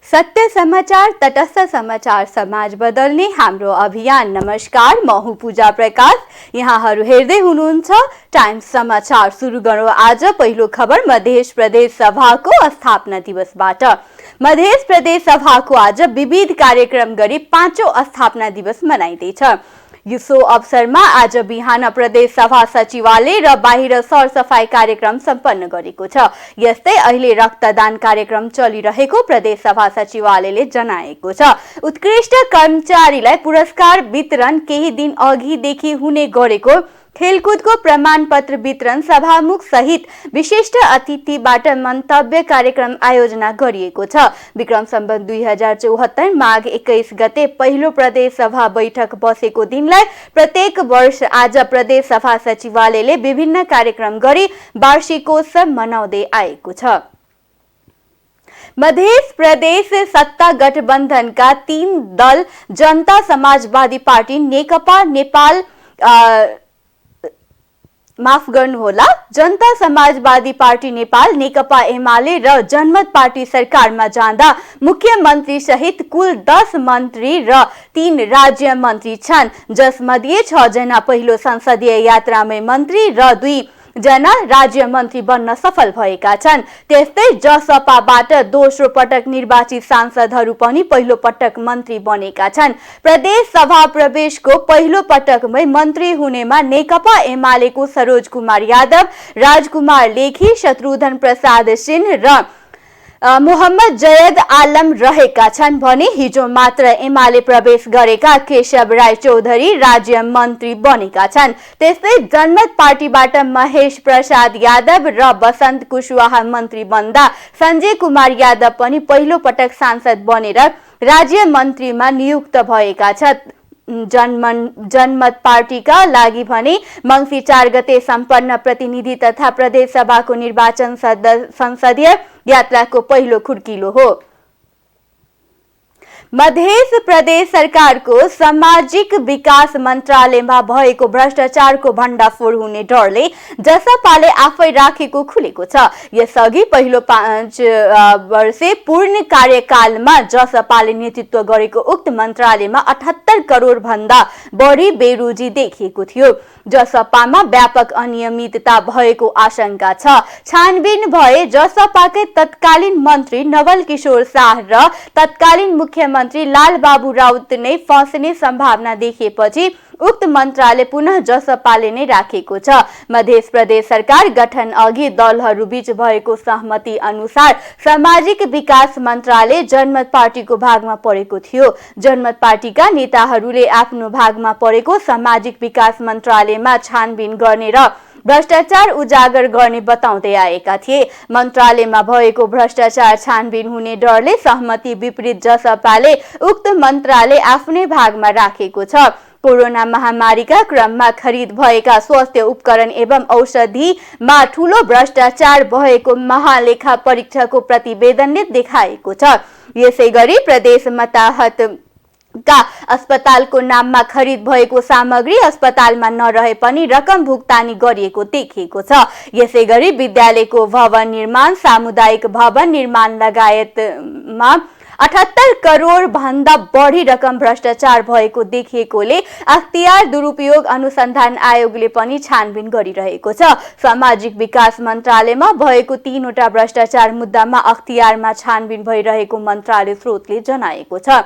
सत्य समाचार, तटस्थ समाचार, समाज बदल्ने हाम्रो अभियान। नमस्कार, म हुँ पूजा प्रकाश। यहाँहरू हेर्दै हुनुहुन्छ टाइम्स समाचार। सुरु गरौँ आज पहिलो खबर मध्य प्रदेश सभाको स्थापना दिवसबाट। मध्य प्रदेश सभाको आज विविध कार्यक्रम गरी 5औं स्थापना दिवस मनाइँदैछ। सो अवसरमा आज बिहान प्रदेश सभा सचिवालय र बाहिर सरसफाई कार्यक्रम सम्पन्न गरेको छ। यस्तै अहिले रक्तदान कार्यक्रम चलिरहेको प्रदेश सभा सचिवालयले जनाएको छ। उत्कृष्ट कर्मचारीलाई पुरस्कार वितरण केही दिन अघिदेखि हुने गरेको खेलकुदको प्रमाणपत्र वितरण सभामुख सहित विशिष्ट अतिथिबाट मन्तव्य कार्यक्रम आयोजना गरिएको छ। विक्रम सम्वत 2074 माघ 21 गते पहिलो प्रदेश सभा बैठक बसेको दिनलाई प्रत्येक वर्ष आज प्रदेश सभा सचिवालयले विभिन्न कार्यक्रम गरी वार्षिकोत्सव मनाउँदै आएको छ। मध्य प्रदेश सत्ता गठबन्धनका 3 दल जनता समाजवादी पार्टी, नेकपा नेपाल जनता समाजवादी पार्टी नेपाल, नेकपा एमाले र जनमत पार्टी सरकारमा जाँदा मुख्यमन्त्री सहित कुल 10 मन्त्री र 3 राज्य मन्त्री छन्, जसमध्ये 6 जना पहिलो संसदीय यात्रामै मन्त्री र 2 जना राज्य मन्त्री बन्न सफल भएका छन्। त्यस्तै जसपाबाट दोस्रो पटक निर्वाचित सांसदहरू पनि पहिलो पटक मन्त्री बनेका छन्। प्रदेश सभा प्रवेशको पहिलो पटकमै मन्त्री हुनेमा नेकपा एमालेको सरोज कुमार यादव, राजकुमार लेखी, शत्रुघ्न प्रसाद सिंह र मोहम्मद जयद आलम रहेका छन् भने हिजो मात्र एमाले प्रवेश गरेका केशव राय चौधरी राज्य मन्त्री बनेका छन्। त्यस्तै जनमत पार्टीबाट महेश प्रसाद यादव र बसन्त कुशवाहा मन्त्री बन्दा सञ्जय कुमार यादव पनि पहिलो पटक सांसद बनेर राज्य मन्त्रीमा नियुक्त भएका छन्। जनमत पार्टीका लागि भने मङ्सिर 4 गते सम्पन्न प्रतिनिधि तथा प्रदेश सभाको निर्वाचन संसदीय यात्राको पहिलो खुड्किलो हो। मध्य प्रदेश सरकारको सामाजिक विकास मन्त्रालयमा भएको भ्रष्टाचारको भण्डाफोड हुने डरले जसपाले आफै राखेको खुलेको छ। यसअघि पहिलो 5 वर्षे पूर्ण कार्यकालमा जसपाले नेतृत्व गरेको उक्त मन्त्रालयमा 78 करोड भन्दा बढी बेरोजी देखिएको थियो। जसपामा व्यापक अनियमितता भएको आशंका छ। छानबिन भए जसपाकै तत्कालीन मन्त्री नवल किशोर शाह र तत्कालीन मुख्यमन्त्री लाल बाबु राउत नै फस्ने सम्भावना देखिएपछि उक्त मन्त्रालय पुनः जसपाले नै राखेको छ। मध्य प्रदेश सरकार गठन अघि दलहरू बीच भएको सहमति अनुसार सामाजिक विकास मन्त्रालय जनमत पार्टीको भागमा परेको थियो। जनमत पार्टीका नेताहरूले आफ्नो भागमा परेको सामाजिक विकास मन्त्रालयमा छानबिन गर्ने र भ्रष्टाचार उजागर गर्ने बताउँदै आएका थिए। मन्त्रालयमा भएको भ्रष्टाचार छानबिन हुने डरले सहमति विपरीत जसपाले उक्त मन्त्रालय आफ्नै भागमा राखेको छ। कोरोना महामारीका क्रममा खरिद भएका स्वास्थ्य उपकरण एवं औषधिमा ठूलो भ्रष्टाचार भएको महालेखा परीक्षकको प्रतिवेदनले देखाएको छ। यसैगरी प्रदेश मताहत का अस्पतालको नाममा खरिद भएको सामग्री अस्पतालमा नरहे पनि रकम भुक्तानी गरिएको देखिएको छ। यसैगरी विद्यालयको भवन निर्माण, सामुदायिक भवन निर्माण लगायतमा 78 करोड भन्दा बढी रकम भ्रष्टाचार भएको देखिएकोले अख्तियार दुरुपयोग अनुसन्धान आयोगले पनि छानबिन गरिरहेको छ। सामाजिक विकास मन्त्रालयमा भएको 3वटा भ्रष्टाचार मुद्दामा अख्तियारमा छानबिन भइरहेको मन्त्रालय स्रोतले जनाएको छ।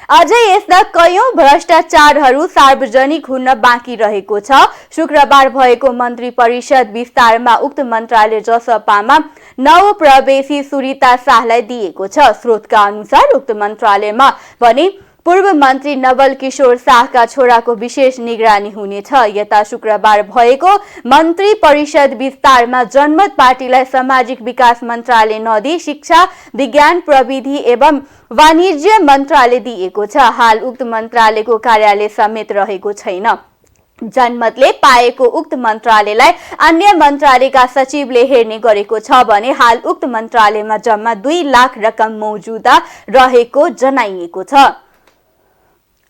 अझै यस्ता कयौं भ्रष्टाचारहरू सार्वजनिक हुन बाँकी रहेको छ। शुक्रबार भएको मन्त्री परिषद विस्तारमा उक्त मन्त्रालय जसपामा नवप्रवेशी सुरिता शाहलाई दिएको छ। स्रोतका अनुसार उक्त मन्त्रालयमा भने पूर्व मन्त्री नवल किशोर शाहका छोराको विशेष निगरानी हुनेछ। यता शुक्रबार भएको मन्त्री परिषद विस्तारमा जनमत पार्टीलाई सामाजिक विकास मन्त्रालय नदिई शिक्षा, विज्ञान, प्रविधि एवं वाणिज्य मन्त्रालय दिएको छ। हाल उक्त मन्त्रालयको कार्यालय समेत रहेको छैन। जनमतले पाएको उक्त मन्त्रालयलाई अन्य मन्त्रालयका सचिवले हेर्ने गरेको छ भने हाल उक्त मन्त्रालयमा जम्मा 2 लाख रकम मौजुदा रहेको जनाइएको छ।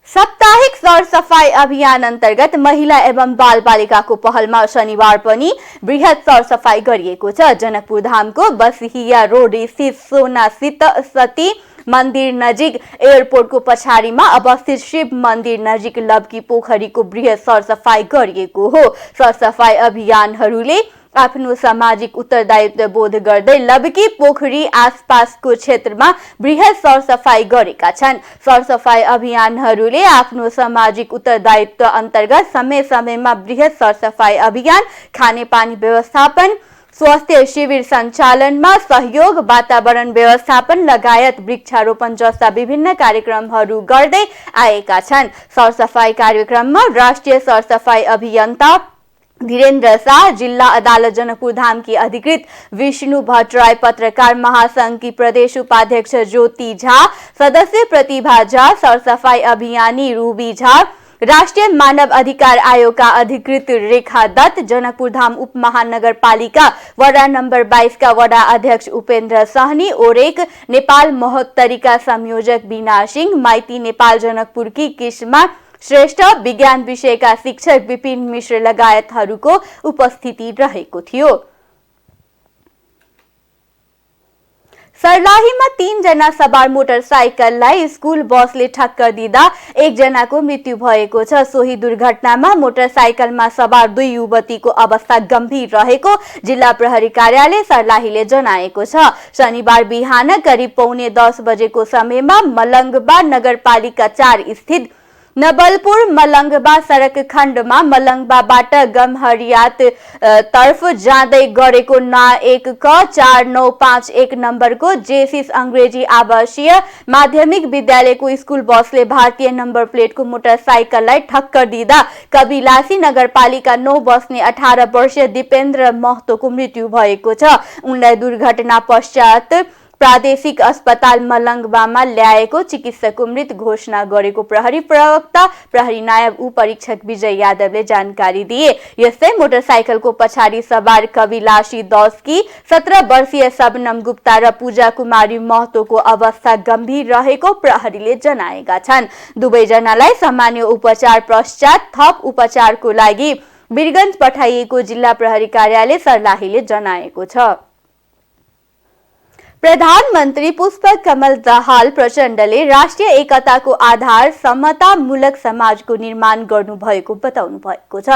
साप्ताहिक सरसफाई अभियान अन्तर्गत महिला एवं बाल बालिकाको पहलमा शनिबार पनि बृहत सरसफाई गरिएको छ। जनकपुर धामको बसिहिया रोड स्थित सोना सती मन्दिर नजिक एयरपोर्टको पछाडिमा अवस्थित शिव मन्दिर नजिक लब्की पोखरीको बृहत सरसफाई गरिएको हो। सरसफाई अभियानहरूले आफ्नो सामाजिक उत्तरदायित्व बोध गर्दै लब्की पोखरी आसपासको क्षेत्रमा बृहत सरसफाई गरेका छन्। सरसफाई अभियानहरूले आफ्नो सामाजिक उत्तरदायित्व अन्तर्गत समय समयमा बृहत सरसफाई अभियान, खानेपानी व्यवस्थापन, स्वास्थ्य शिविर सञ्चालनमा सहयोग, वातावरण व्यवस्थापन लगायत वृक्षारोपण जस्ता विभिन्न कार्यक्रमहरू गर्दै आएका छन्। सरसफाई कार्यक्रममा राष्ट्रिय सरसफाई अभियन्ता धीरेन्द्र शाह, जिल्ला अदालत जनकपुर धामकी अधिकृत विष्णु भट्टराई, पत्रकार महासंघ की प्रदेश उपाध्यक्ष ज्योति झा, सदस्य प्रतिभा झा, सरसफाई अभियानी रूबी झा, राष्ट्रीय मानव अधिकार आयोग का अधिकृत रेखा दत्त, जनकपुर धाम उप महानगरपालिका वडा नंबर 22 का वडा अध्यक्ष उपेन्द्र सहनी, ओरेक नेपाल महोत्तरीका संयोजक बीना सिंह, माइती नेपाल जनकपुर की किस्मा श्रेष्ठ, विज्ञान विषयका शिक्षक विपिन मिश्र लगायतहरूको उपस्थिति रहेको थियो। सर्लाहीमा 3 जना सवार मोटरसाइकललाई स्कुल बसले ठक्कर दिँदा 1 जनाको मृत्यु भएको छ। सोही दुर्घटनामा मोटरसाइकलमा सवार 2 युवतीको अवस्था गम्भीर रहेको जिल्ला प्रहरी कार्यालय सर्लाहीले जनाएको छ। शनिबार बिहान करिब पौने 10 बजेको समयमा मलंगबा नगरपालिका 4 स्थित नबलपुर मलंगबा सडक खण्डमा मलंगबाबाट गमहरियात तर्फ जाँदै गरेको ना 1 क 4951 नम्बरको जेसिस अंग्रेजी आवासीय माध्यमिक विद्यालयको स्कुल बसले भारतीय नम्बर प्लेटको मोटरसाइकललाई ठक्कर दिँदा कविलासी नगरपालिका 9 बस्ने 18 वर्षीय दिपेन्द्र महतोको मृत्यु भएको छ। उनलाई दुर्घटना पश्चात प्रादेशिक अस्पताल मलंगबामा ल्याएको चिकित्सकको मृत घोषणा गरेको प्रहरी प्रवक्ता प्रहरी नायब उपरीक्षक विजय यादवले जानकारी दिए। यस्तै मोटरसाइकलको पछाडि सवार कविलासी 10 की 17 वर्षीय सबनम गुप्ता र पूजा कुमारी महतोको अवस्था गम्भीर रहेको प्रहरीले जनाएका छन्। दुवै जनालाई सामान्य उपचार पश्चात थप उपचारको लागि वीरगञ्ज पठाइएको जिल्ला प्रहरी कार्यालय सर्लाहीले जनाएको छ। प्रधानमन्त्री पुष्पकमल दाहाल प्रचण्डले राष्ट्रिय एकताको आधार समतामूलक समाजको निर्माण गर्नुभएको बताउनु भएको छ।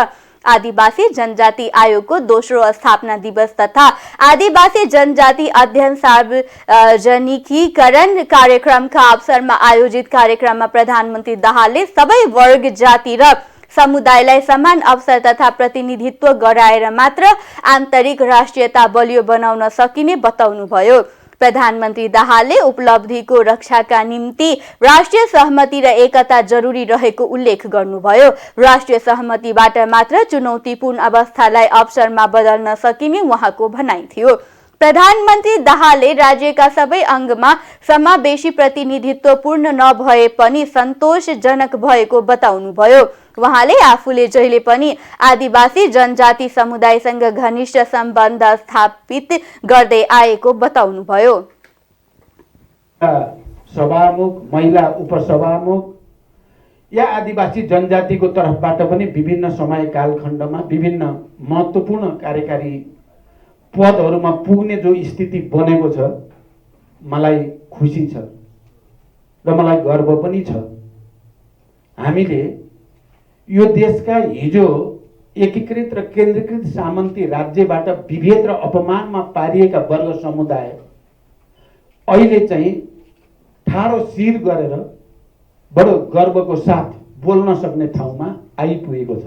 आदिवासी जनजाति आयोगको दोस्रो स्थापना दिवस तथा आदिवासी जनजाति अध्ययन सार्वजनिकीकरण कार्यक्रमका अवसरमा आयोजित कार्यक्रममा प्रधानमन्त्री दाहालले सबै वर्ग, जाति र समुदायलाई समान अवसर तथा प्रतिनिधित्व गराएर मात्र आन्तरिक राष्ट्रियता बलियो बनाउन सकिने बताउनुभयो। प्रधानमन्त्री दाहालले उपलब्धिको रक्षाका निम्ति राष्ट्रिय सहमति र एकता जरुरी रहेको उल्लेख गर्नुभयो। राष्ट्रिय सहमतिबाट मात्र चुनौतीपूर्ण अवस्थालाई अवसरमा बदल्न सकिने उहाँको भनाइ थियो। प्रधानमन्त्री दाहालले राज्यका सबै अङ्गमा समावेशी प्रतिनिधित्व पूर्ण नभए पनि सन्तोषजनक भएको बताउनुभयो। उहाँले आफूले जहिले पनि आदिवासी जनजाति समुदायसँग घनिष्ठ सम्बन्ध स्थापित गर्दै आएको बताउनुभयो। सभामुख, महिला उपसभामुख या आदिवासी जनजातिको तर्फबाट पनि विभिन्न समय कालखण्डमा विभिन्न महत्त्वपूर्ण कार्यकारी पदहरूमा पुग्ने जो स्थिति बनेको छ, मलाई खुसी छ र मलाई गर्व पनि छ। हामीले यो देशका हिजो एकीकृत र केन्द्रीकृत सामन्ती राज्यबाट विभेद र अपमानमा पारिएका वर्ग समुदाय अहिले चाहिँ ठाडो शिर गरेर बडो गर्वको साथ बोल्न सक्ने ठाउँमा आइपुगेको छ।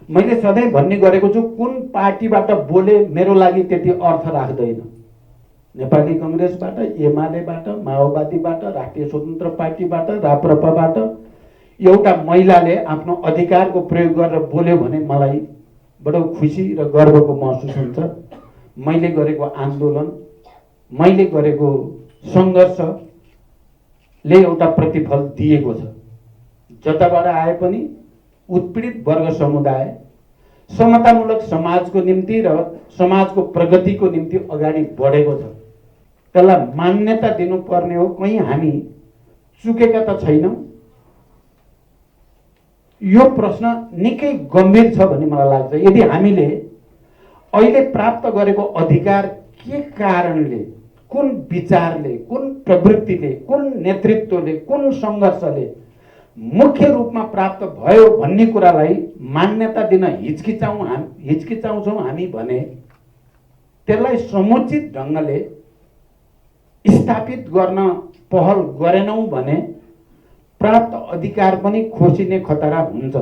मैले सधैँ भन्ने गरेको छु, कुन पार्टीबाट बोले मेरो लागि त्यति अर्थ राख्दैन। नेपाली कांग्रेसबाट, एमालेबाट, माओवादीबाट, राष्ट्रिय स्वतन्त्र पार्टीबाट, राप्रपाबाट एउटा महिलाले आफ्नो अधिकारको प्रयोग गरेर बोल्यो भने मलाई बडो खुसी र गर्वको महसुस हुन्छ। मैले गरेको आन्दोलन, मैले गरेको सङ्घर्षले एउटा प्रतिफल दिएको छ। जताबाट आए पनि उत्पीडित वर्ग समुदाय समतामूलक समाजको निम्ति र समाजको प्रगतिको निम्ति अगाडि बढेको छ। त्यसलाई मान्यता दिनुपर्ने हो। कहीँ हामी चुकेका त छैनौँ। यो प्रश्न निकै गम्भीर छ भन्ने मलाई लाग्छ। यदि हामीले अहिले प्राप्त गरेको अधिकार के कारणले, कुन विचारले, कुन प्रवृत्तिले, कुन नेतृत्वले, कुन सङ्घर्षले मुख्य रूपमा प्राप्त भयो भन्ने कुरालाई मान्यता दिन हिचकिचाउँछौँ हामी भने त्यसलाई समुचित ढङ्गले स्थापित गर्न पहल गरेनौँ भने प्राप्त अधिकार पनि खोसिने खतरा हुन्छ।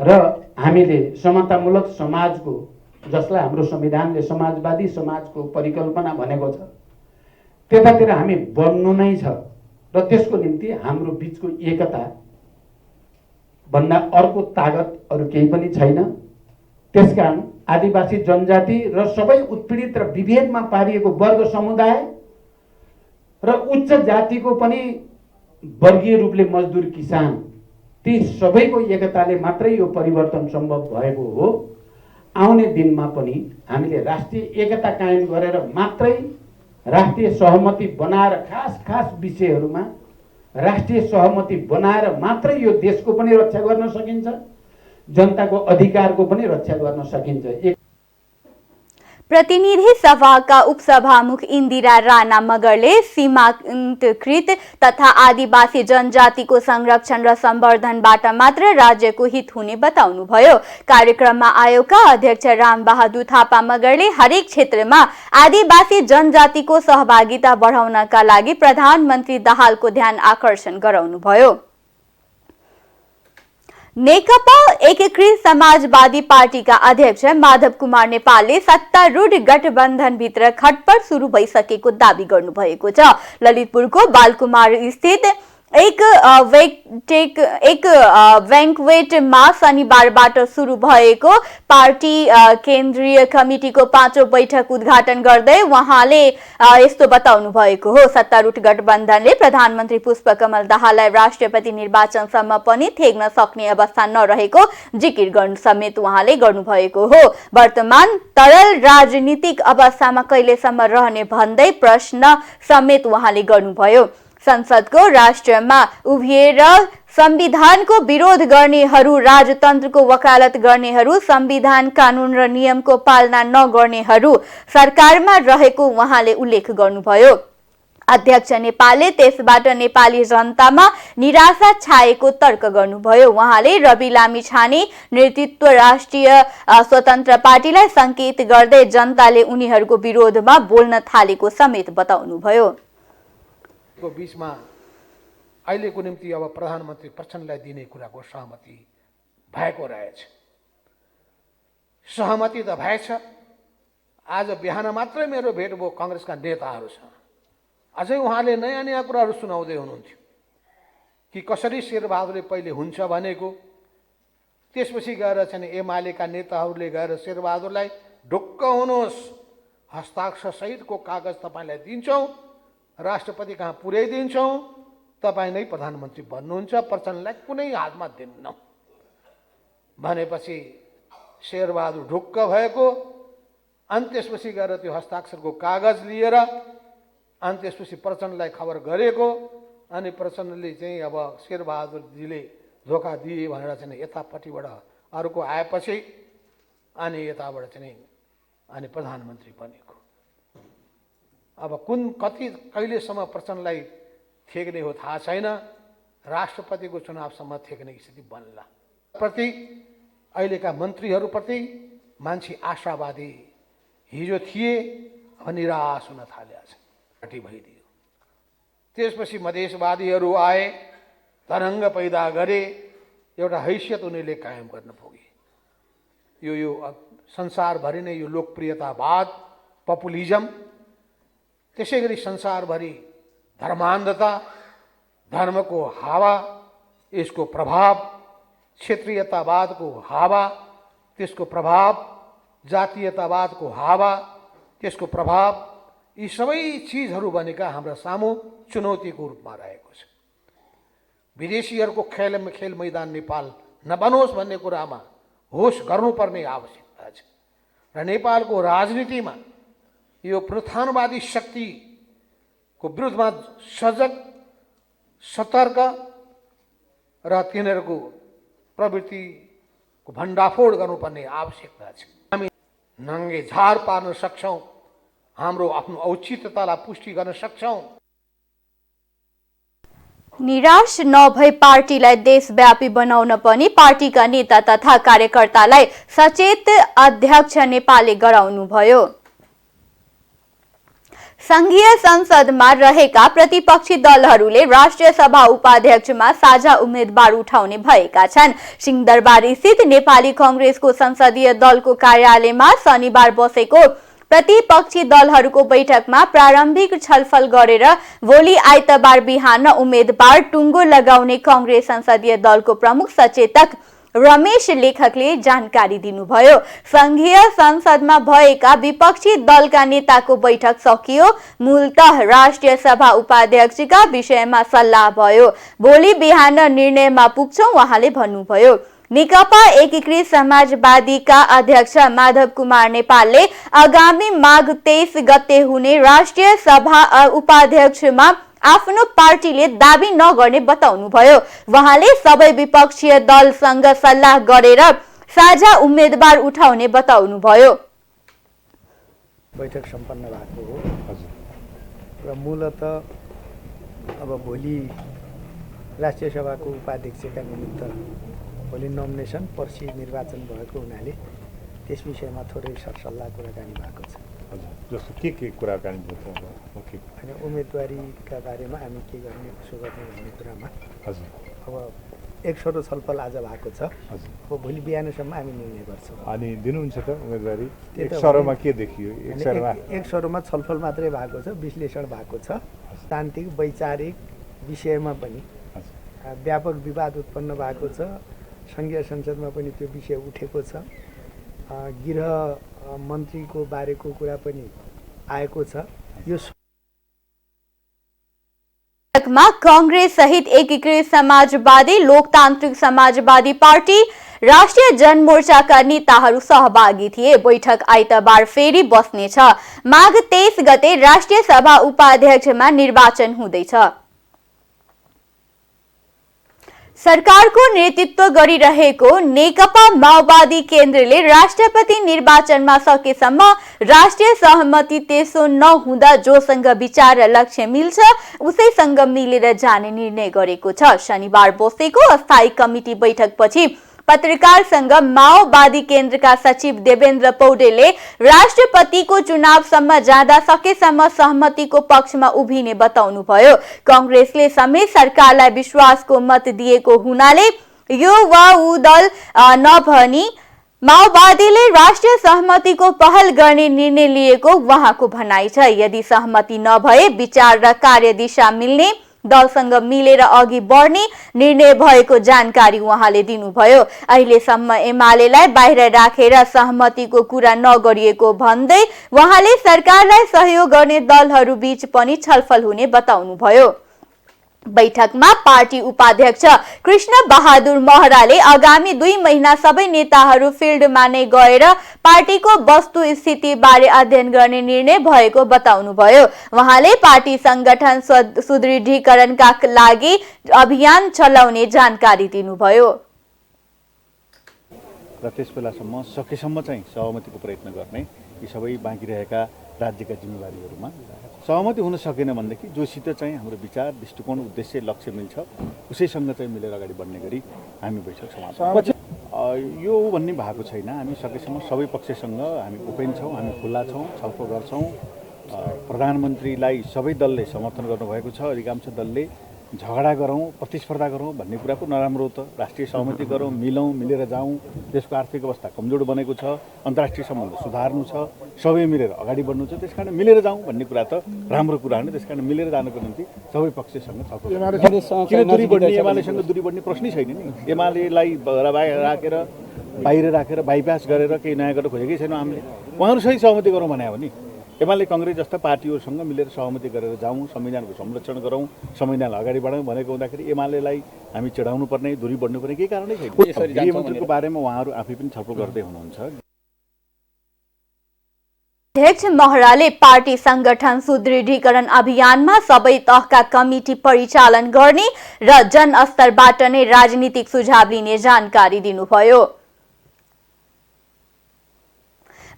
र हामीले समतामूलक समाजको, जसलाई हाम्रो संविधानले समाजवादी समाजको परिकल्पना भनेको छ, त्यतातिर हामी बढ्नु नै छ र त्यसको निम्ति हाम्रो बीचको एकता भन्दा अर्को तागत अरू केही पनि छैन। त्यसकारण आदिवासी जनजाति र सबै उत्पीडित र विभेदमा पारिएको वर्ग समुदाय र उच्च जातिको पनि वर्गीय रूपले मजदुर किसान, ती सबैको एकताले मात्रै यो परिवर्तन सम्भव भएको हो। आउने दिनमा पनि हामीले राष्ट्रिय एकता कायम गरेर मात्रै राष्ट्रिय सहमति बनाएर खास विषयहरूमा राष्ट्रिय सहमति बनाएर मात्रै यो देशको पनि रक्षा गर्न सकिन्छ, जनताको अधिकारको पनि रक्षा गर्न सकिन्छ। प्रतिनिधि सभाका उपसभामुख इन्दिरा राणा मगरले सीमान्तकृत तथा आदिवासी जनजातिको संरक्षण र सम्वर्धनबाट मात्र राज्यको हित हुने बताउनुभयो। कार्यक्रममा आयोगका अध्यक्ष रामबहादुर थापा मगरले हरेक क्षेत्रमा आदिवासी जनजातिको सहभागिता बढाउनका लागि प्रधानमन्त्री दाहालको ध्यान आकर्षण गराउनुभयो। नेकपा एकीकृत समाजवादी पार्टीका अध्यक्ष माधव कुमार नेपालले सत्तारूढ गठबन्धनभित्र खटपट सुरु भइसकेको दावी गर्नुभएको छ। ललितपुरको बालकुमार स्थित एक बैंक्वेटमा शनिबारबाट सुरु भएको पार्टी केन्द्रीय कमिटीको 5औं बैठक उद्घाटन गर्दै उहाँले यस्तो बताउनु भएको हो। सत्तारूढ गठबन्धनले प्रधानमन्त्री पुष्पकमल दाहाललाई राष्ट्रपति निर्वाचनसम्म पनि थेग्न सक्ने अवस्था नरहेको जिकिर गर्नु समेत उहाँले गर्नुभएको हो। वर्तमान तरल राजनीतिक अवस्थामा कहिलेसम्म रहने भन्दै प्रश्न समेत उहाँले गर्नुभयो। संसदको राष्ट्रमा उभिएर संविधानको विरोध गर्नेहरू, राजतन्त्रको वकालत गर्नेहरू, संविधान कानून र नियमको पालना नगर्नेहरू सरकारमा रहेको उहाँले उल्लेख गर्नुभयो। अध्यक्ष नेपालले त्यसबाट नेपाली जनतामा निराशा छाएको तर्क गर्नुभयो। उहाँले रवि लामिछाने नेतृत्व राष्ट्रिय स्वतन्त्र पार्टीलाई संकेत गर्दै जनताले उनीहरूको विरोधमा बोल्न थालेको समेत बताउनुभयो। को बीचमा अहिलेको निम्ति अब प्रधानमन्त्री प्रचण्डलाई दिने कुराको सहमति भएको रहेछ। सहमति त भएछ। आज बिहान मात्रै मेरो भेट भयो कांग्रेसका नेताहरूसँग। अझै उहाँले नयाँ कुराहरू सुनाउँदै हुनुहुन्थ्यो कि कसरी शेरबहादुरले पहिले हुन्छ भनेको, त्यसपछि गएर चाहिँ एमालेका नेताहरूले गएर शेरबहादुरलाई ढुक्क हुनुहोस्, हस्ताक्षर सहितको कागज तपाईँलाई दिन्छौँ, राष्ट्रपति कहाँ पुर्याइदिन्छौँ, तपाईँ नै प्रधानमन्त्री बन्नुहुन्छ, प्रचण्डलाई कुनै हातमा दिन्नौँ भनेपछि शेरबहादुर ढुक्क भएको। अनि त्यसपछि गएर त्यो हस्ताक्षरको कागज लिएर अनि त्यसपछि प्रचण्डलाई खबर गरेको। अनि प्रचण्डले चाहिँ अब शेरबहादुरजीले धोका दिए भनेर चाहिँ यतापट्टिबाट अर्को आएपछि अनि यताबाट चाहिँ अनि प्रधानमन्त्री बनेको। अब कहिलेसम्म प्रचण्डलाई थेग्ने हो थाहा छैन। राष्ट्रपतिको चुनावसम्म थेग्ने स्थिति बन्ला। प्रति अहिलेका मन्त्रीहरूप्रति मान्छे आशावादी हिजो थिए, अब निराश हुन थालेका छन्। पार्टी भइदियो। त्यसपछि मधेसवादीहरू आए, तरङ्ग पैदा गरे, एउटा हैसियत उनीहरूले कायम गर्न पुगे। यो संसारभरि नै यो लोकप्रियतावाद, पपुलिजम, त्यसै गरी संसारभरि धर्मान्धता, धर्मको हावा, यसको प्रभाव, क्षेत्रीयतावादको हावा, त्यसको प्रभाव, जातीयतावादको हावा, त्यसको प्रभाव, यी सबै चिजहरू बनेका हाम्रा सामु चुनौतीको रूपमा रहेको छ। विदेशीहरूको खेल मैदान नेपाल नबनोस् भन्ने कुरामा होस गर्नुपर्ने आवश्यकता छ र नेपालको राजनीतिमा यो पुनरुत्थानवादी शक्तिको विरुद्धमा सजग, सतर्क र तिनीहरूको प्रवृत्तिको भण्डाफोड गर्नुपर्ने आवश्यकता छ। हामी नङ्गे झार पार्न सक्छौँ, हाम्रो आफ्नो औचित्यतालाई पुष्टि गर्न सक्छौँ। निराश नभई पार्टीलाई देशव्यापी बनाउन पनि पार्टीका नेता तथा कार्यकर्तालाई सचेत अध्यक्ष नेपालले गराउनुभयो। संघीय संसदमा रहेका प्रतिपक्षी दलहरूले राष्ट्रिय सभा उपाध्यक्षमा साझा उम्मेदवार उठाउने भएका छन्। सिंहदरबार स्थित नेपाली कांग्रेसको संसदीय दलको कार्यालयमा शनिबार बसेको प्रतिपक्षी दलहरूको बैठकमा प्रारम्भिक छलफल गरेर भोलि आइतबार बिहान उम्मेदवार टुङ्गो लगाउने कांग्रेस संसदीय दलको प्रमुख सचेतक रमेश लेखकले जानकारी दिनुभयो। संघीय संसदमा भएका विपक्षी दलका नेताको बैठक सकियो। मूलतः राष्ट्रिय सभा उपाध्यक्षका विषयमा सल्लाह भयो। भोलि बिहान निर्णयमा पुग्छौं उहाँले भन्नुभयो। नेकपा एकीकृत समाजवादीका अध्यक्ष माधव कुमार नेपालले आगामी माघ 23 गते हुने राष्ट्रिय सभा उपाध्यक्षमा आफ्नो पार्टीले दाबी नगर्ने बताउनुभयो। उहाँले सबै विपक्षीय दलसँग सल्लाह गरेर साझा उम्मेदवार उठाउने बताउनुभयो। बैठक सम्पन्न भएको हो र मूलतः अब भोलि राष्ट्रिय सभाको उपाध्यक्षका निमित्त भोलि नोमिनेसन पर्सि निर्वाचन भएको हुनाले त्यस विषयमा थोरै सरसल्लाह कुराकानी भएको छ। हजुर, जस्तो के कुराकानी भयो? अनि उम्मेदवारीका बारेमा हामी के गर्ने कसो गर्ने भन्ने कुरामा हजुर अब एक सरो छलफल आज भएको छ। हजुर, अब भोलि बिहानसम्म हामी निर्णय गर्छौँ। अनि दिनुहुन्छ त उम्मेदवारी? एक सरोमा के देखियो? एक सरोमा छलफल मात्रै भएको छ, विश्लेषण भएको छ। राजनीतिक वैचारिक विषयमा पनि व्यापक विवाद उत्पन्न भएको छ। संघीय संसदमा पनि त्यो विषय उठेको छ। गृह मन्त्रीको बारेको कुरा पनि आएको छ। यो कांग्रेस सहित एकीकृत समाजवादी, लोकतान्त्रिक समाजवादी पार्टी, राष्ट्रिय जनमोर्चाका नेताहरू सहभागी थिए। बैठक आइतबार फेरि बस्नेछ। माघ 23 गते राष्ट्रिय सभा उपाध्यक्षमा निर्वाचन हुँदैछ। सरकारको नेतृत्व गरिरहेको नेकपा माओवादी केन्द्रले राष्ट्रपति निर्वाचनमा सकेसम्म राष्ट्रिय सहमति त्यसो नहुँदा जोसँग विचार र लक्ष्य मिल्छ उसैसँग मिलेर जाने निर्णय गरेको छ। शनिबार बसेको अस्थायी कमिटी बैठकपछि पत्रकारसँग माओवादी केन्द्रका सचिव देवेन्द्र पौडेलले राष्ट्रपतिको चुनावसम्म जाँदा सकेसम्म सहमतिको पक्षमा उभिने बताउनुभयो। कांग्रेसले समेत सरकारलाई विश्वासको मत दिएको हुनाले यो वा ऊ दल नभनी माओवादीले राष्ट्रिय सहमतिको पहल गर्ने निर्णय लिएको उहाँको भनाइ छ। यदि सहमति नभए विचार र कार्यदिशा मिल्ने दलसँग मिलेर अघि बढ्ने निर्णय भएको जानकारी उहाँले दिनुभयो। अहिलेसम्म एमालेलाई बाहिर राखेर सहमतिको कुरा नगरिएको भन्दै उहाँले सरकारलाई सहयोग गर्ने दलहरू बीच पनि छलफल हुने बताउनुभयो। बैठकमा पार्टी उपाध्यक्ष कृष्ण बहादुर महराले आगामी 2 महिना सबै नेताहरू फिल्डमा नै गएर पार्टीको वस्तुस्थिति बारे अध्ययन गर्ने निर्णय भएको बताउनुभयो। उहाँले पार्टी संगठन सुदृढीकरणका लागि अभियान चलाउने जानकारी दिनुभयो। र त्यसबेलासम्म सकेसम्म चाहिँ सहमतिको प्रयत्न गर्ने यी सबै बाँकी रहेका राज्यका जिम्मेवारीहरूमा सहमति हुन सकेन भनेदेखि जोसित चाहिँ हाम्रो विचार, दृष्टिकोण, उद्देश्य, लक्ष्य मिल्छ उसैसँग चाहिँ मिलेर अगाडि बढ्ने गरी हामी बैठक समाप्त यो भन्ने भएको छैन। हामी सकेसम्म सबै पक्षसँग हामी ओपेन छौँ, हामी खुल्ला छौँ, छलफल गर्छौँ। प्रधानमन्त्रीलाई सबै दलले समर्थन गर्नुभएको छ। अधिकांश दलले झगडा गरौँ, प्रतिस्पर्धा गरौँ भन्ने कुरा पो नराम्रो हो त। राष्ट्रिय सहमति गरौँ, मिलौँ, मिलेर जाउँ। देशको आर्थिक अवस्था कमजोर बनेको छ, अन्तर्राष्ट्रिय सम्बन्ध सुधार्नु छ, सबै मिलेर अगाडि बढ्नु छ। त्यसकारण मिलेर जाउँ भन्ने कुरा त राम्रो कुरा हो नि। त्यसकारण मिलेर जानको निम्ति सबै पक्षसँग छलफल। किन दूरी बढ्ने? एमालेसँग दूरी बढ्ने प्रश्नै छैन नि। एमालेलाई बाहिर राखेर बाइपास गरेर केही नयाँ गर्न खोजेकै छैनौँ हामीले। उहाँहरूसँग सहमति गरौँ भने हो नि। एमाले कांग्रेस जस्ता पार्टीहरूसँग मिलेर सहमति गरेर जाउँ, संविधानको संरक्षण गरौँ, संविधानलाई अगाडि बढाउँ भनेको हुँदाखेरि एमालेलाई हामी चिडाउनु पर्ने, दूरी बढ्नु पर्ने केही कारणै छैन। गृहमन्त्रीको बारेमा उहाँहरू आफै पनि छलफल गर्दै हुनुहुन्छ। अध्यक्ष महराले पार्टी संगठन सुदृढीकरण अभियानमा सबै तहका कमिटी परिचालन गर्ने र जनस्तरबाट नै राजनीतिक सुझाव लिने जानकारी दिनुभयो।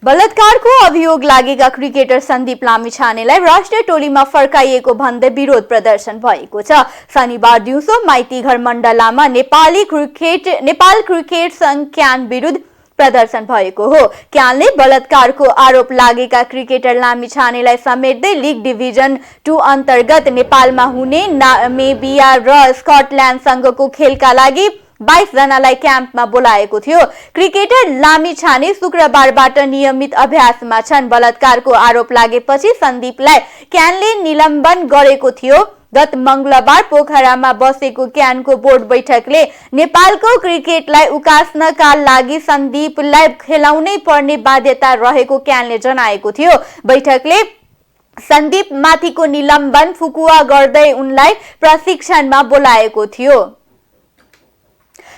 बलात्कारको अभियोग लागेका क्रिकेटर सन्दीप लामिछानेलाई राष्ट्रिय टोलीमा फर्काइएको भन्दै विरोध प्रदर्शन भएको छ। शनिबार दिउँसो माइतीघर मण्डलामा नेपाल क्रिकेट संघ क्यान विरुद्ध प्रदर्शन भएको हो। क्यानले बलात्कारको आरोप लागेका क्रिकेटर लामिछानेलाई समेट्दै लीग डिभिजन 2 अन्तर्गत नेपालमा हुने नामिबिया र स्कटल्यान्डसँगको खेलका लागि 22 जनालाई क्याम्पमा बोलाएको थियो। क्रिकेटर लामिछाने शुक्रबारबाट नियमित अभ्यासमा छन्। बलात्कारको आरोप लागेपछि सन्दीपलाई क्यानले निलम्बन गरेको थियो। गत मंगलबार पोखरामा बसेको क्यानको बोर्ड बैठकले नेपालको क्रिकेटलाई उकास्नका लागि सन्दीपलाई खेलाउनै पर्ने बाध्यता रहेको क्यानले जनाएको थियो। बैठकले सन्दीप माथिको निलम्बन फुकुवा गर्दै उनलाई प्रशिक्षणमा बोलाएको थियो।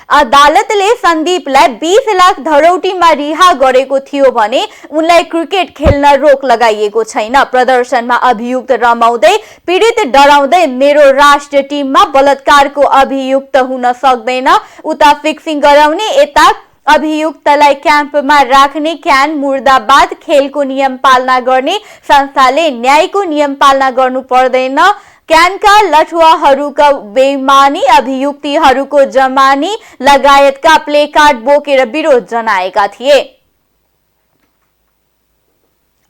अदालतले सन्दीपलाई 20 लाख धरौटीमा रिहा गरेको थियो भने उनलाई क्रिकेट खेल्न रोक लगाइएको छैन। प्रदर्शनमा अभियुक्त रमाउँदै पीडित डराउँदै मेरो राष्ट्रिय टिममा बलात्कारको अभियुक्त हुन सक्दैन, उता फिक्सिङ गराउने, यता अभियुक्तलाई क्याम्पमा राख्ने। क्यान मुर्दाबाद, खेलको नियम पालना गर्ने संस्थाले न्यायको नियम पालना गर्नु पर्दैन, क्यानका लठुवाहरूका बेइमानी, अभियुक्तहरूको जमानी लगायतका प्लेकार्ड बोकेर विरोध जनाएका थिए।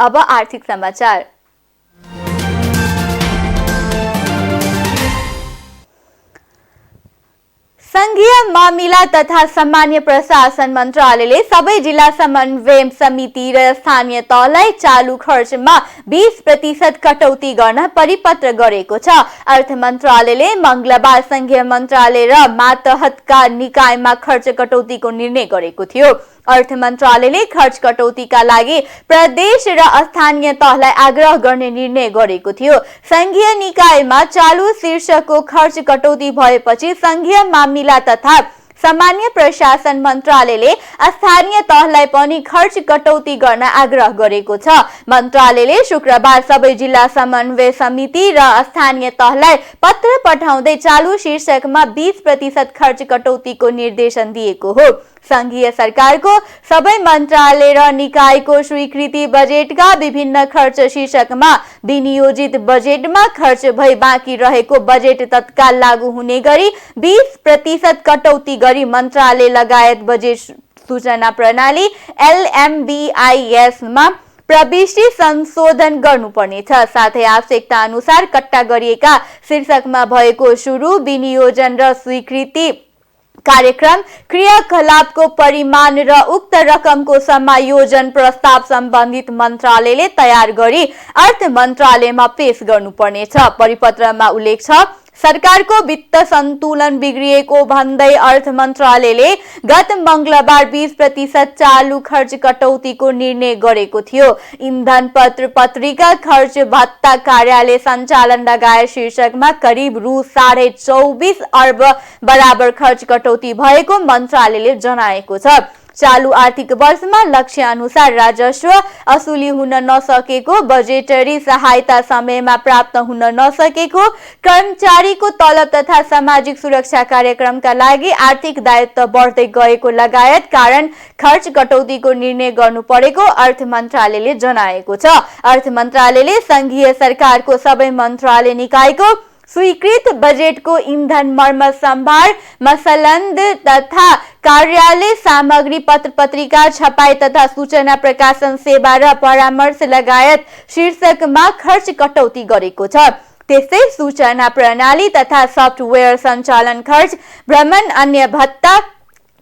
अब आर्थिक समाचार। संघीय मामिला तथा सामान्य प्रशासन मन्त्रालयले सबै जिल्ला समन्वय समिति र स्थानीय तहलाई चालू खर्चमा 20% कटौती गर्न परिपत्र गरेको छ। अर्थ मन्त्रालयले मंगलबार संघीय मन्त्रालय र मातहतका निकायमा खर्च कटौतीको निर्णय गरेको थियो। अर्थ मन्त्रालयले खर्च कटौतीका लागि प्रदेश र स्थानीय तहलाई आग्रह गर्ने निर्णय गरेको थियो। संघीय निकायमा चालू शीर्षकको खर्च कटौती भएपछि संघीय मामिला तथा सामान्य प्रशासन मन्त्रालयले स्थानीय तहलाई पनि खर्च कटौती गर्न आग्रह गरेको छ। मन्त्रालयले शुक्रबार सबै जिल्ला समन्वय समिति र स्थानीय तहलाई पत्र पठाउँदै चालू शीर्षकमा 20% खर्च कटौतीको निर्देशन दिएको हो। संघीय सरकारको सबै मन्त्रालय र निकायको स्वीकृति बजेटका विभिन्न खर्च शीर्षकमा विनियोजित बजेटमा खर्च भई बाँकी रहेको बजेट तत्काल लागू हुने गरी 20% कटौती गरी मन्त्रालय लगायत बजेट सूचना प्रणाली LMBIS मा प्रविष्टि संशोधन गर्नुपर्नेछ। साथै आवश्यकता अनुसार कट्टा गरिएका शीर्षकमा भएको सुरु, विनियोजन र स्वीकृति कार्यक्रम, क्रियाकलापको परिमाण र उक्त रकमको समायोजन प्रस्ताव सम्बन्धित मन्त्रालयले तयार गरी अर्थ मन्त्रालयमा पेश गर्नुपर्नेछ। परिपत्रमा उल्लेख छ, सरकारको वित्त सन्तुलन बिग्रिएको भन्दै अर्थ मन्त्रालयले गत मंगलबार 20% चालू खर्च कटौतीको निर्णय गरेको थियो। इन्धन, पत्र पत्रिका खर्च, भत्ता, कार्यालय सञ्चालन लगायत शीर्षकमा करिब रु 24.5 अर्ब बराबर खर्च कटौती भएको मन्त्रालयले जनाएको छ। चालू आर्थिक वर्षमा लक्ष्य अनुसार राजस्व असुली हुन नसकेको, बजेटरी सहायता समयमा प्राप्त हुन नसकेको, कर्मचारीको तलब तथा सामाजिक सुरक्षा कार्यक्रमका लागि आर्थिक दायित्व बढ्दै गएको लगायत कारण खर्च कटौतीको निर्णय गर्नु परेको अर्थ मन्त्रालयले जनाएको छ। अर्थ मन्त्रालयले संघीय सरकारको सबै मन्त्रालय निकायको स्वीकृत बजेटको इन्धन, मर्मत सम्भार, मसलन्द तथा कार्यालय सामग्री, पत्र पत्रिका छपाई तथा सूचना प्रकाशन सेवा र परामर्श लगायत शीर्षकमा खर्च कटौती गरेको छ। त्यसै सूचना प्रणाली तथा सफ्टवेयर सञ्चालन खर्च, भ्रमण, अन्य भत्ता,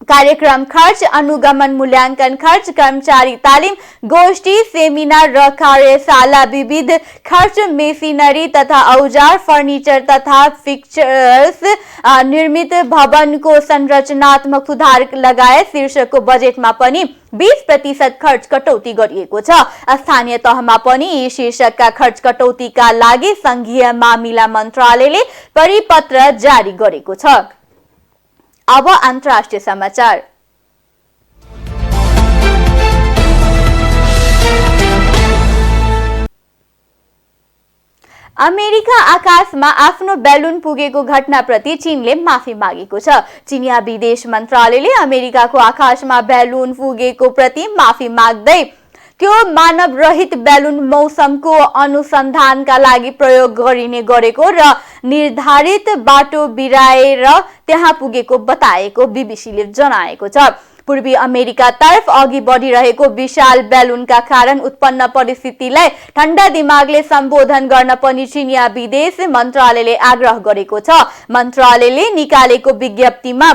कार्यक्रम खर्च, अनुगमन मूल्याङ्कन खर्च, कर्मचारी तालिम, गोष्ठी, सेमिनार र कार्यशाला, विविध खर्च, मेसिनरी तथा औजार, फर्निचर तथा फिक्चर्स, निर्मित भवनको संरचनात्मक सुधार लगायत शीर्षकको बजेटमा पनि 20% खर्च कटौती गरिएको छ। स्थानीय तहमा पनि यी शीर्षकका खर्च कटौतीका लागि संघीय मामिला मन्त्रालयले परिपत्र जारी गरेको छ। अब अन्तर्राष्ट्रिय समाचार। अमेरिका आकाशमा आफ्नो बेलुन पुगेको घटनाप्रति चीनले माफी मागेको छ। चीनिया विदेश मन्त्रालयले अमेरिकाको आकाशमा बेलुन पुगेको प्रति माफी माग्दै त्यो मानव रहित बेलुन मौसमको अनुसन्धानका लागि प्रयोग गरिने गरेको र निर्धारित बाटो बिराएर त्यहाँ पुगेको बताएको बीबीसीले जनाएको छ। पूर्वी अमेरिकातर्फ अघि बढिरहेको विशाल बेलुनका कारण उत्पन्न परिस्थितिलाई ठण्डा दिमागले सम्बोधन गर्न पनि चीनिया विदेश मन्त्रालयले आग्रह गरेको छ। मन्त्रालयले निकालेको विज्ञप्तिमा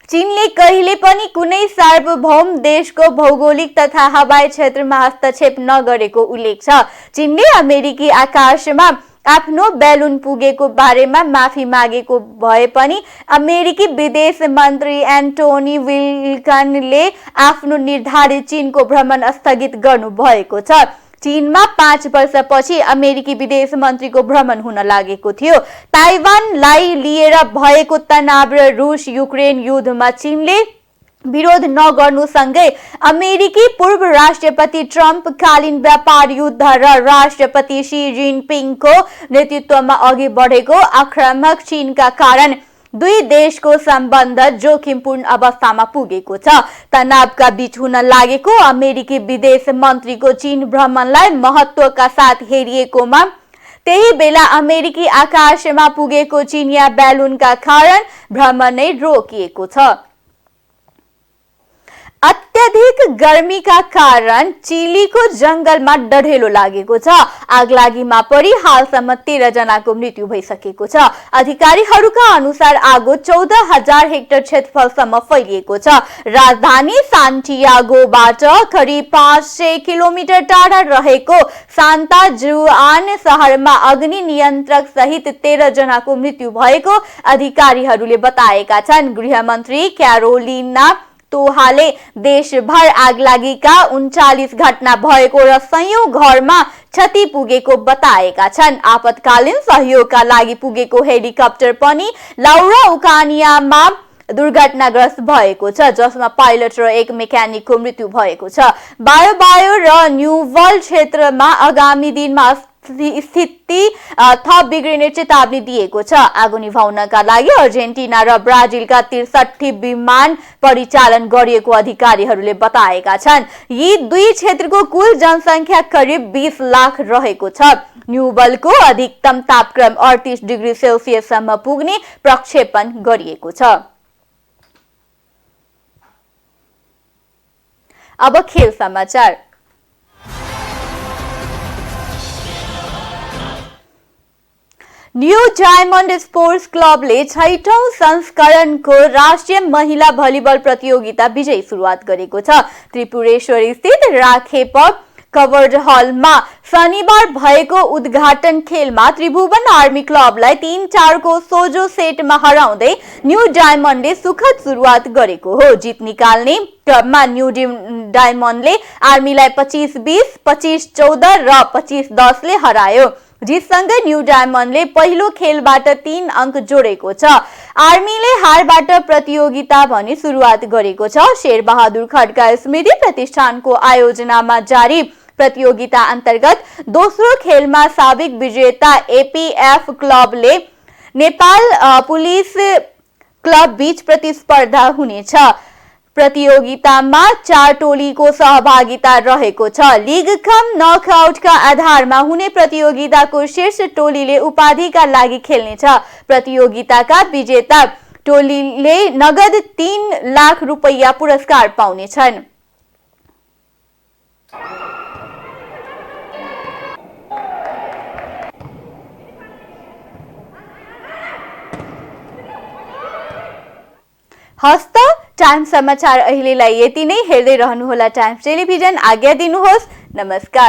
चीनले कहिले पनि कुनै सार्वभौम देशको भौगोलिक तथा हवाई क्षेत्रमा हस्तक्षेप नगरेको उल्लेख छ। चीनले अमेरिकी आकाशमा आफ्नो बेलुन पुगेको बारेमा माफी मागेको भए पनि अमेरिकी विदेश मन्त्री एन्टोनी ब्लिङ्कनले आफ्नो निर्धारित चीनको भ्रमण स्थगित गर्नु भएको छ। चीनमा 5 वर्षपछि अमेरिकी विदेश मन्त्रीको भ्रमण हुन लागेको थियो। ताइवानलाई लिएर भएको तनाव र रुस युक्रेन युद्धमा चीनले विरोध नगर्नुसँगै अमेरिकी पूर्व राष्ट्रपति ट्रम्प कालीन व्यापार युद्ध र राष्ट्रपति सी जिनपिङको नेतृत्वमा अघि बढेको आक्रामक चीनका कारण दुई देशको सम्बन्ध जोखिमपूर्ण अवस्थामा पुगेको छ। तनावका बीच हुन लागेको अमेरिकी विदेश मन्त्रीको चीन भ्रमणलाई महत्त्वका साथ हेरिएकोमा त्यही बेला अमेरिकी आकाशमा पुगेको चीनिया बेलुनका कारण भ्रमण नै रोकिएको छ। अत्यधिक गर्मीका कारण चिलीको जंगलमा डढेलो लागेको छ। आगलागीमा परि हालसम्म 13 जनाको मृत्यु भइसकेको छ। अधिकारीहरूका अनुसार आगो 14,000 हेक्टर क्षेत्रफलसम्म फैलिएको छ। राजधानी सान्टियागोबाट करिब 500 किलोमिटर टाढा रहेको सान्ता जुआन शहरमा अग्नि नियन्त्रक सहित 13 जनाको मृत्यु भएको अधिकारीहरूले बताएका छन्। गृहमन्त्री क्यारोलिना तोहाले देशभर आगलागीका 39 घटना भएको र सयौं घरमा क्षति पुगेको बताएका छन्। आपतकालीन सहयोगका लागि पुगेको हेलिकप्टर पनि लाउरा उकानियामा दुर्घटनाग्रस्त भएको छ, जसमा पाइलट र एक मेकानिकको मृत्यु भएको छ। बायो र न्युवल क्षेत्रमा आगामी दिनमा स्थिति थप बिग्रिने चेतावनी दिएको छ। आगो निभाउनका लागि अर्जेन्टिना र ब्राजिलका 63 विमान परिचालन गरिएको अधिकारीहरूले बताएका छन्। यी दुई क्षेत्रको कुल जनसङ्ख्या करिब 20 लाख रहेको छ। न्युवलको अधिकतम तापक्रम 38 डिग्री सेल्सियससम्म पुग्ने प्रक्षेपण गरिएको छ। अब खेल समाचार। न्यू डायमन्ड स्पोर्ट्स क्लबले 6औं संस्करणको राष्ट्रिय महिला भलिबल प्रतियोगिता विजयी सुरुवात गरेको छ। त्रिपुरेश्वर स्थित राखेप कवर्ड हलमा शनिबार भएको उद्घाटन खेलमा त्रिभुवन आर्मी क्लबलाई 3-4 को सोझो सेटमा हराउँदै न्यू डायमन्डले सुखद सुरुवात गरेको हो। जित निकाल्ने क्रममा न्यू डायमन्डले आर्मीलाई 25-20, 25-14 र 25-10 ले हरायो। जितसँगै न्यू डायमन्डले पहिलो खेलबाट 3 अंक जोडेको छ। आर्मीले हारबाट प्रतियोगिता भनी सुरुवात गरेको छ। शेरबहादुर खड्का स्मृति प्रतिष्ठानको आयोजनामा जारी प्रतियोगिता अन्तर्गत दोस्रो खेलमा साबिक विजेता एपीएफ क्लबले नेपाल पुलिस क्लब बीच प्रतिस्पर्धा हुनेछ। प्रतियोगितामा 4 टोलीको सहभागिता रहेको छ। लीग कम नकआउटका आधारमा हुने प्रतियोगिताको शीर्ष टोलीले उपाधिका लागि खेल्नेछ। प्रतियोगिताका विजेता टोलीले नगद 3 लाख रुपैयाँ पुरस्कार पाउनेछन्। हस्त टाइम समाचार अहिलेलाई यति नै। हेर्दै रहनुहोला टाइम्स टेलिभिजन। आज्ञा दिनुहोस्। नमस्कार।